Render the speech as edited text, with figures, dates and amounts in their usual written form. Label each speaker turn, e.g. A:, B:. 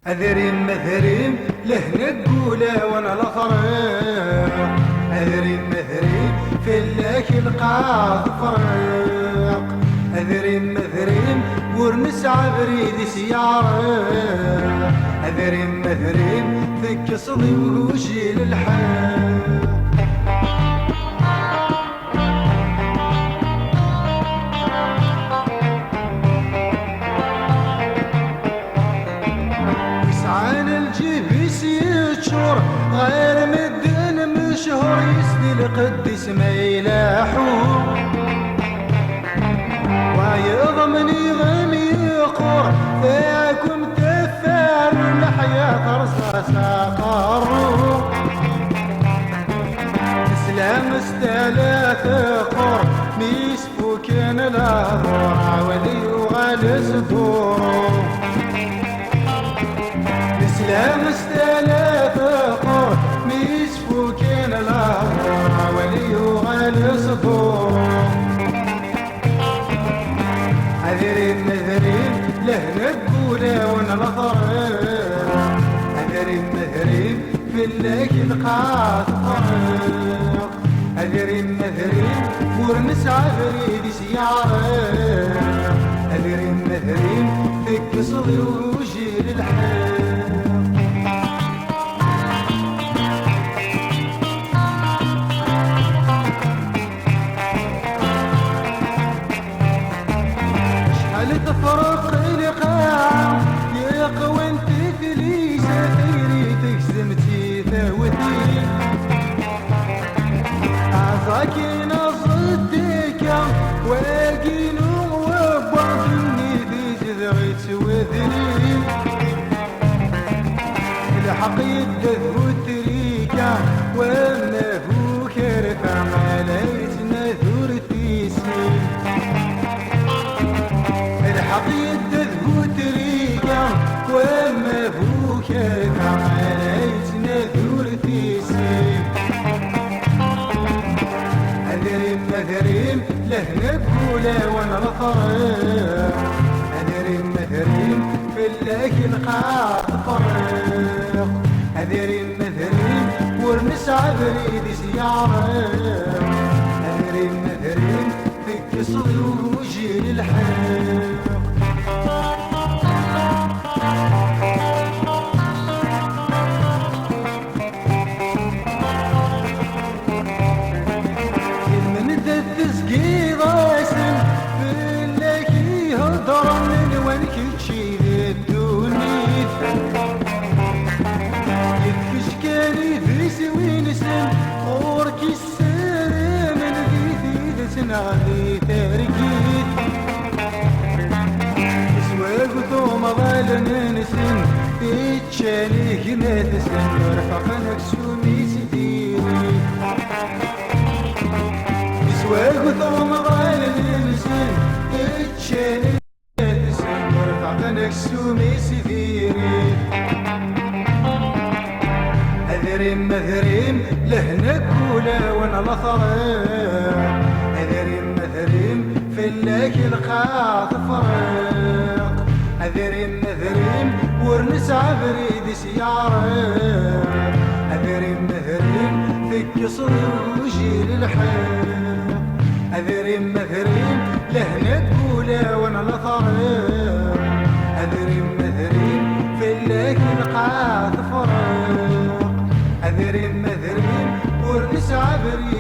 A: أذريم مثريم لهنا تقوله وانا الافريق. أذريم مثريم في اللك القاض فريق. أذريم مثريم ورنسعى بريد سيارة. أذريم مثريم ذك صدي وجي للحق. غير مدن مشهور يسدي القدس ما يلاحو ويضمني غني يقر فيكم تفار الحياة رصاصة قرو اسلام استلاف قر ميسفوكين الأضرع ولي وغالس دورو اسلام استلاف قر ميسفوكين الأضرع ولي وغالس دورو أذريم مثريم لهنا تقوله وانا الأضرع. أذريم مثريم في اللك القاط فريق. أذريم مثريم ورنسعى بريد سيارة. أذريم مثريم ذك صدي وجي للحق. تفرق القاع يقوى انت ثليسة تيريتك زمتي ثوتي عصاك نصدك واقينو وبعضني في جذعت وذري الحق يدث وتريكا وانا فوك رفع ما ليتنا ثورتي سي الحقيد تذهو تريقا وما فوك عمليتنا ثورتي سيب. أذريم مثريم لهنا تقوله وانا الفريق. أذريم مثريم في اللك القاط فريق. أذريم مثريم ورنسعى بريد سيارة. أذريم مثريم ذك صدي وجي للحق. نغلي تركيت اسواق ثوم ظل ننسن تتشاليك نتسن ورفقنك سومي ستيري اسواق ثوم ظل ننسن تتشاليك نتسن ورفقنك سومي ستيري أذريم مثريم لهنا تقوله وانا الأثريق. أذريم مثريم في اللك القاط فريق. أذريم مثريم ورنسعى بريد سيارة. أذريم مثريم ذك صدي وجي للحق. أذريم مثريم لهنا تقوله وانا الأثريق. أذريم مثريم في اللك القاط فريق. أذريم مثريم ورنسعى بريد